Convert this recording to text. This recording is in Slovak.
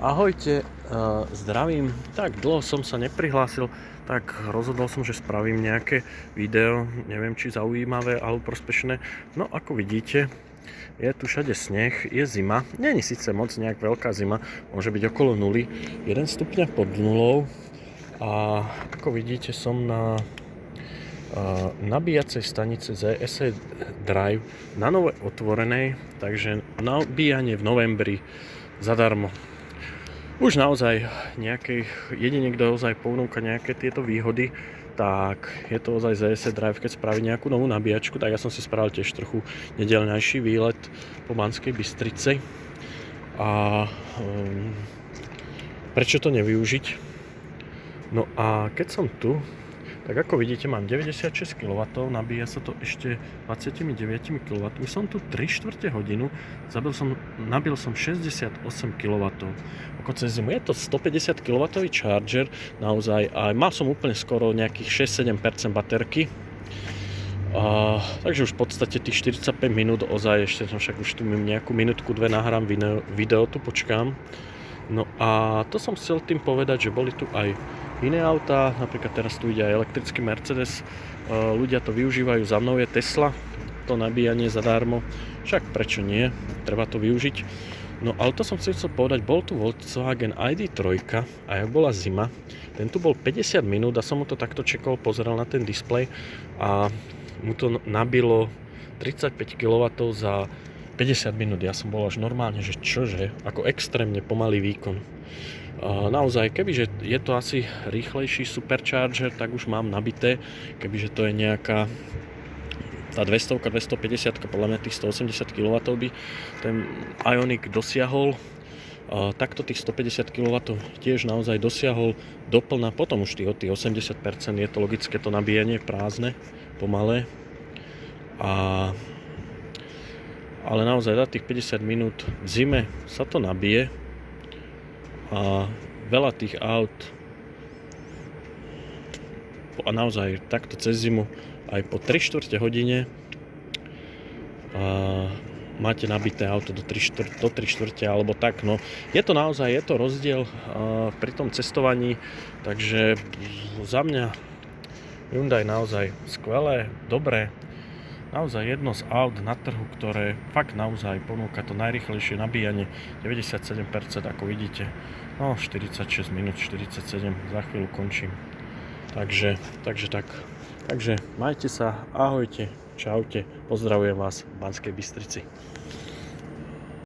Ahojte, zdravím. Tak dlho som sa neprihlásil, tak rozhodol som, že spravím nejaké video, neviem či zaujímavé alebo prospešné. No ako vidíte, je tu všade sneh, je zima. Nie je síce moc nejak veľká zima, môže byť okolo 0, 1 stupňa pod nulou. A ako vidíte, som na nabíjacej stanice ZSE Drive na nové otvorenej, takže nabíjanie v novembri zadarmo. Už naozaj jedine kto naozaj ponúka nejaké tieto výhody, tak je to ozaj ZSE Drive, keď spraví nejakú novú nabíjačku, tak ja som si spravil tiež trochu nedeľnejší výlet po Banskej Bystrici. A prečo to nevyužiť? No a keď som tu, tak ako vidíte, mám 96 kW, nabíja sa to ešte 29 kW. Som tu 3/4 hodinu, nabil som 68 kW. Ako cez zimu je to 150 kW charger, naozaj, a mal som úplne skoro nejakých 6-7% baterky. Takže už v podstate tých 45 minút ozaj, ešte som však už tu nejakú minútku, dve nahrám video, tu počkám. No a to som chcel tým povedať, že boli tu aj iné autá, napríklad teraz tu ide aj elektrický Mercedes, ľudia to využívajú, za mnou je Tesla, to nabíjanie zadarmo, však prečo nie, treba to využiť. No ale to som chcel povedať, bol tu Volkswagen ID3 a jak bola zima, ten tu bol 50 minút a som mu to takto čekol, pozeral na ten displej a mu to nabilo 35 kW za 50 minút. Ja som bol až normálne, že čože, ako extrémne pomalý výkon. Naozaj, kebyže je to asi rýchlejší supercharger, tak už mám nabité, kebyže to je nejaká tá 200, 250, podľa mňa tých 180 kW by ten Ioniq dosiahol. Takto tých 150 kW tiež naozaj dosiahol doplna, potom už tých 80% je to logické, to nabíjanie prázdne, pomalé. Ale naozaj za tých 50 minút v zime sa to nabije a veľa tých aut a naozaj takto cez zimu aj po 3/4 hodine máte nabité auto do 3/4 alebo tak, no je to naozaj, je to rozdiel pri tom cestovaní, takže za mňa Hyundai naozaj skvelé, dobré, naozaj jedno z aut na trhu, ktoré fakt naozaj ponúka to najrýchlejšie nabíjanie, 97%, ako vidíte, no 46 minút, 47, za chvíľu končím. Takže tak. Takže majte sa, ahojte, čaute, pozdravujem vás v Banskej Bystrici.